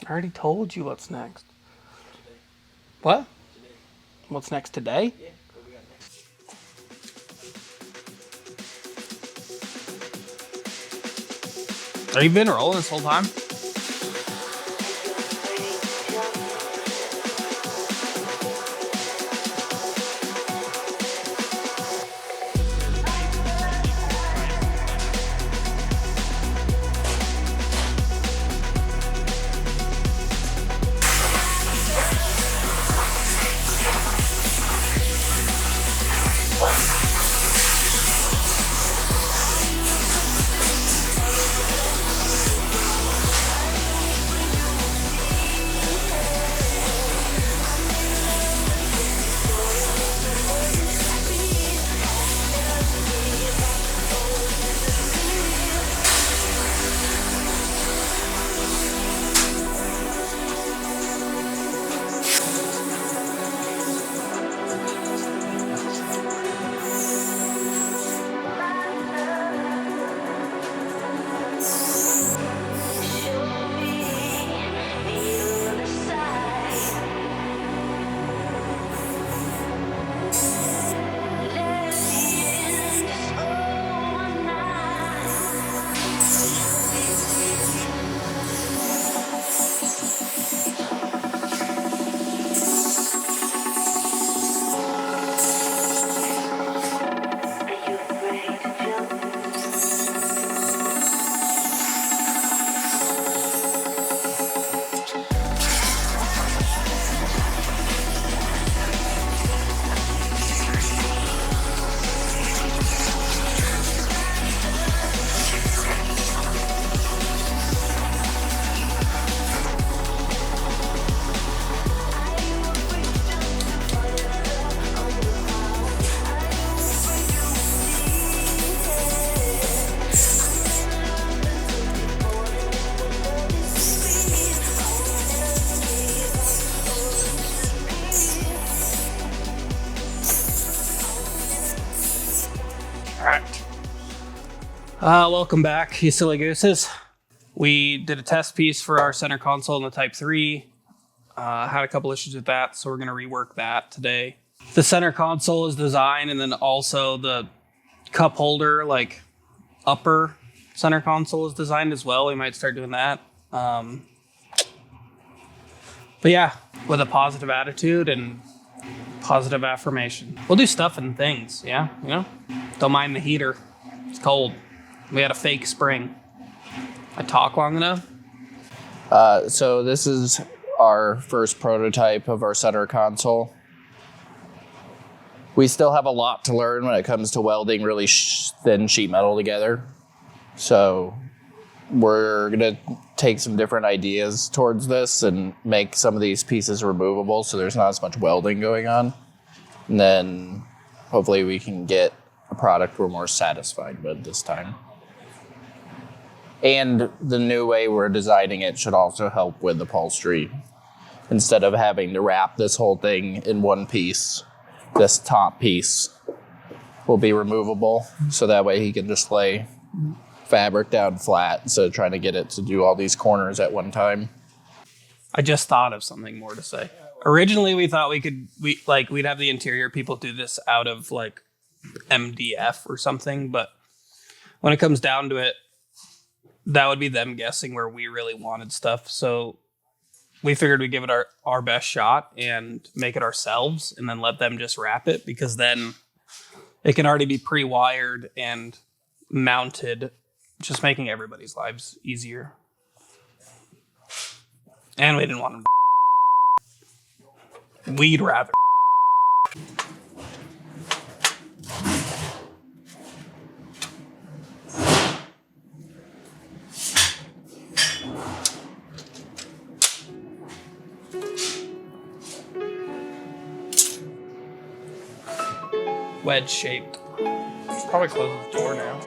I already told you what's next. What? What's next today? Yeah, what we got next? Are you been rolling this whole time? Welcome back, you silly gooses. We did a test piece for our center console in the Type 3. Had a couple issues with that, so we're going to rework that today. The center console is designed, and then also the cup holder, like upper center console is designed as well. We might start doing that. But yeah, with a positive attitude and positive affirmation. We'll do stuff and things, yeah? You know? Don't mind the heater. It's cold. We had a fake spring. I talk long enough? So this is our first prototype of our center console. We still have a lot to learn when it comes to welding really thin sheet metal together. So we're going to take some different ideas towards this and make some of these pieces removable so there's not as much welding going on. And then hopefully we can get a product we're more satisfied with this time. And the new way we're designing it should also help with upholstery. Instead of having to wrap this whole thing in one piece, this top piece will be removable. So that way he can just lay fabric down flat instead of trying to get it to do all these corners at one time. I just thought of something more to say. Originally, we thought we'd have the interior people do this out of like MDF or something, but when it comes down to it, that would be them guessing where we really wanted stuff. So we figured we'd give it our best shot and make it ourselves and then let them just wrap it, because then it can already be pre-wired and mounted, just making everybody's lives easier. And we didn't want them. We'd rather. Wedge shaped. Probably close the door now.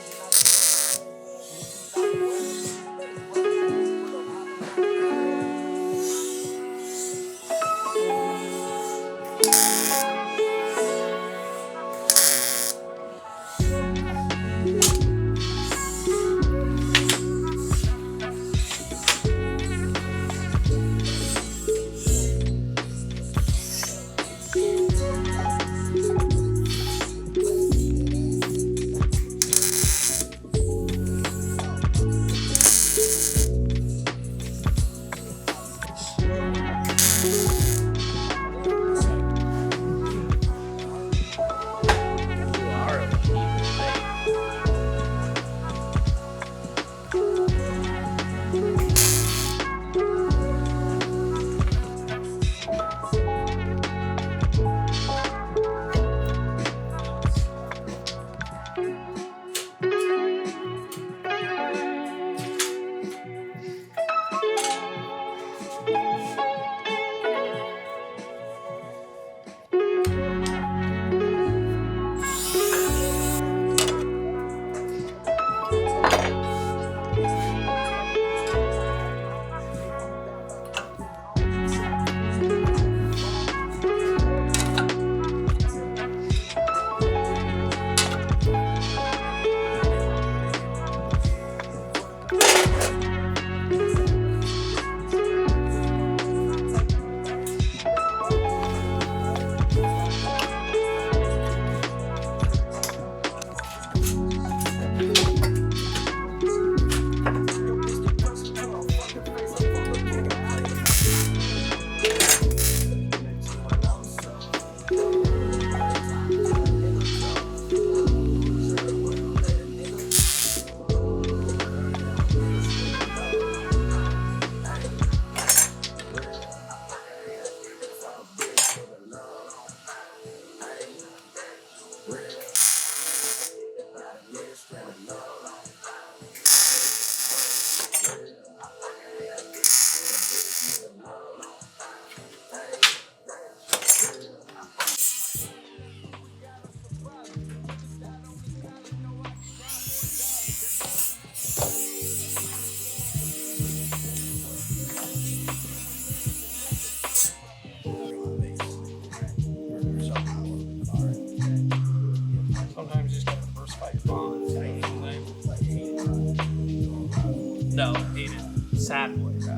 I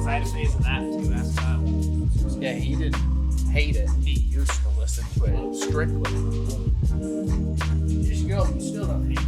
had a phase of that too, ask Kyle. Yeah, he didn't hate it. He used to listen to it strictly. You still don't hate it.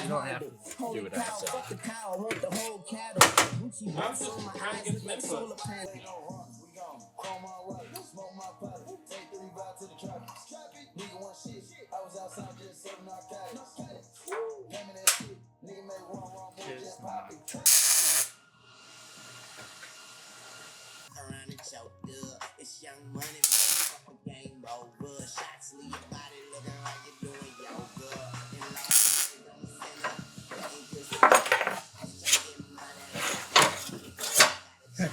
You don't have to do it at the It's young money, game over. Shots leave your body looking like you're doing yoga. And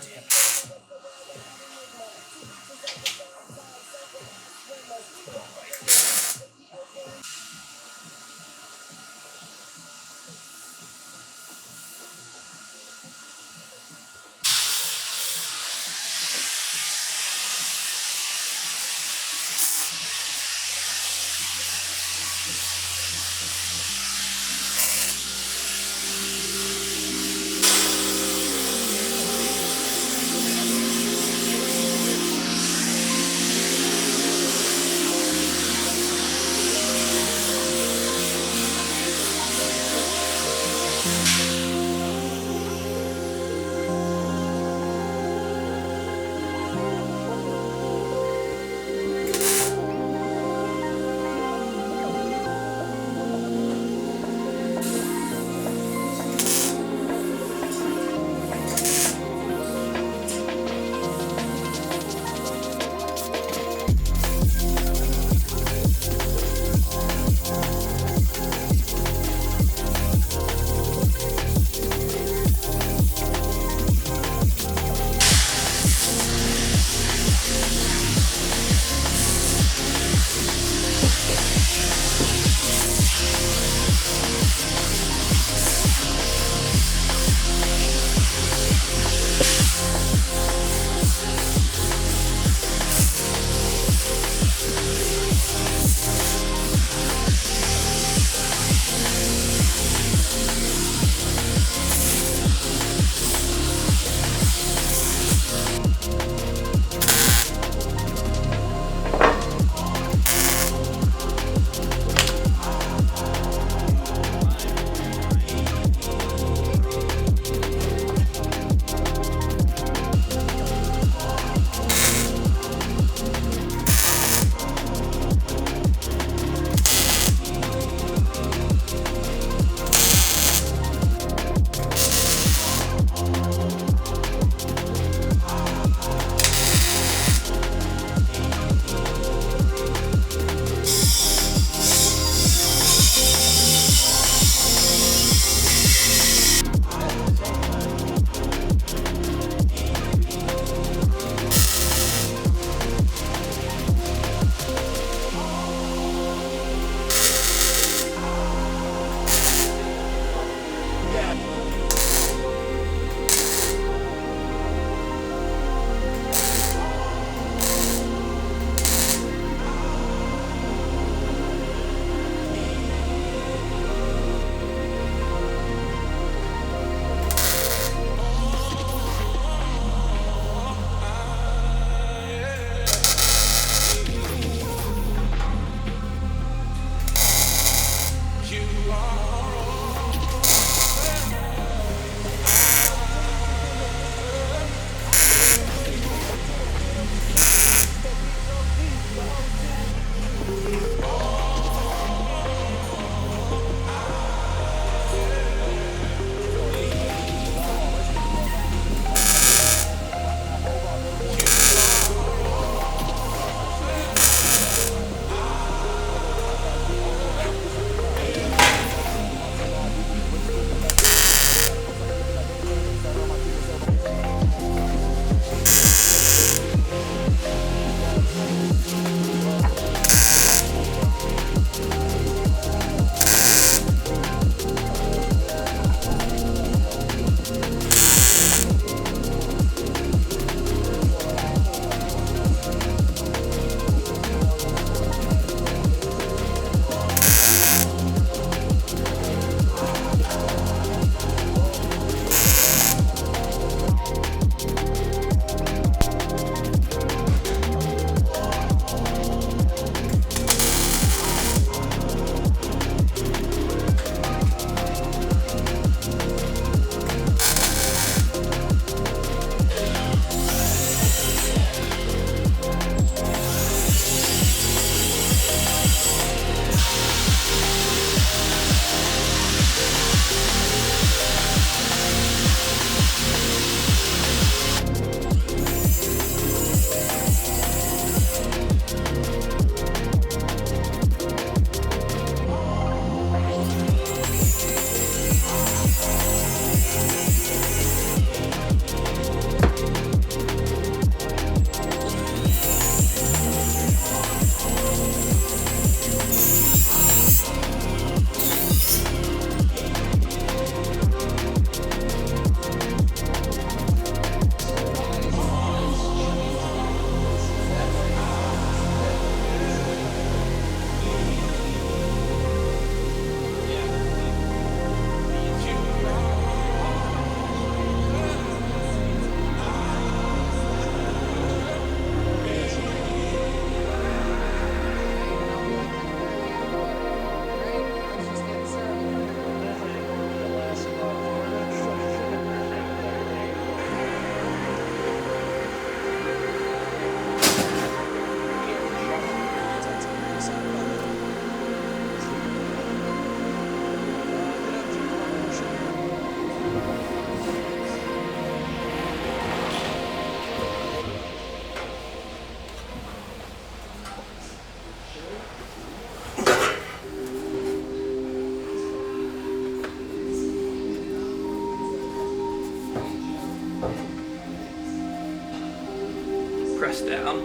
press down.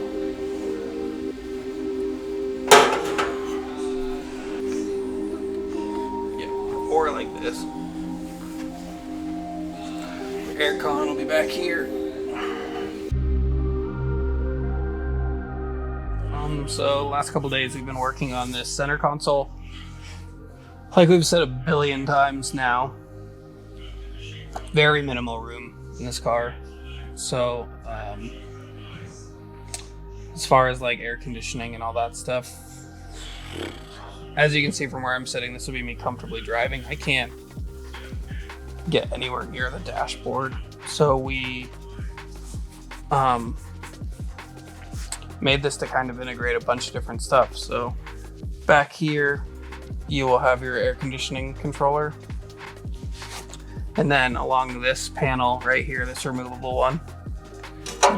Yeah, or like this. Aircon will be back here. So last couple days we've been working on this center console. Like we've said a billion times now, very minimal room in this car. So as far as like air conditioning and all that stuff, as you can see from where I'm sitting, this will be me comfortably driving. I can't get anywhere near the dashboard. So we made this to kind of integrate a bunch of different stuff. So back here, you will have your air conditioning controller. And then along this panel right here, this removable one,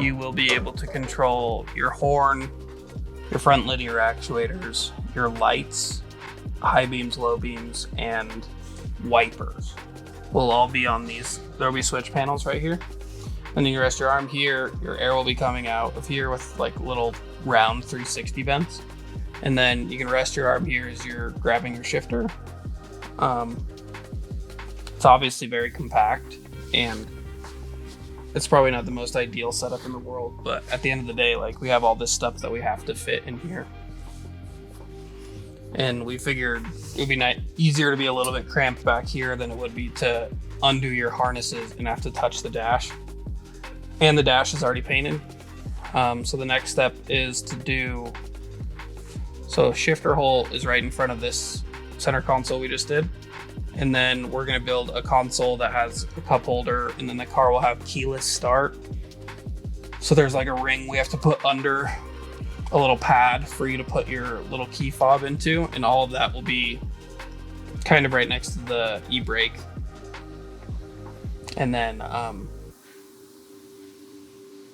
you will be able to control your horn, your front linear actuators, your lights, high beams, low beams, and wipers will all be on these. There'll be switch panels right here. And then you rest your arm here, your air will be coming out of here with like little round 360 vents. And then you can rest your arm here as you're grabbing your shifter. It's obviously very compact, and it's probably not the most ideal setup in the world, but at the end of the day, like, we have all this stuff that we have to fit in here. And we figured it would be easier to be a little bit cramped back here than it would be to undo your harnesses and have to touch the dash. And the dash is already painted. So the next step is to do, so shifter hole is right in front of this center console we just did. And then we're gonna build a console that has a cup holder, and then the car will have keyless start. So there's like a ring we have to put under a little pad for you to put your little key fob into, and all of that will be kind of right next to the e-brake. And then,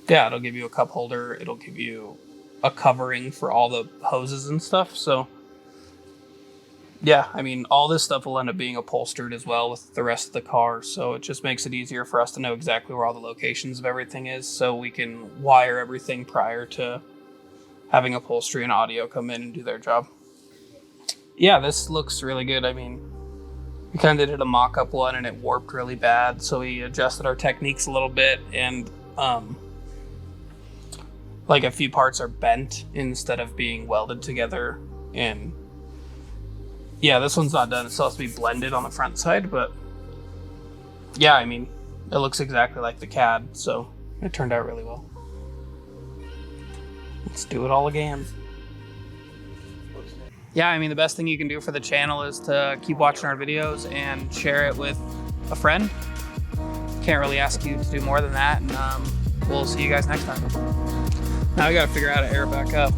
yeah, it'll give you a cup holder. It'll give you a covering for all the hoses and stuff. So yeah, I mean, all this stuff will end up being upholstered as well with the rest of the car. So it just makes it easier for us to know exactly where all the locations of everything is, so we can wire everything prior to having upholstery and audio come in and do their job. Yeah, this looks really good. I mean, we kind of did a mock-up one and it warped really bad, so we adjusted our techniques a little bit, and like a few parts are bent instead of being welded together. And yeah, this one's not done. It still has to be blended on the front side, but yeah, I mean, it looks exactly like the CAD, so it turned out really well. Let's do it all again. Yeah, I mean, the best thing you can do for the channel is to keep watching our videos and share it with a friend. Can't really ask you to do more than that, and we'll see you guys next time. Now we gotta figure out how to air it back up.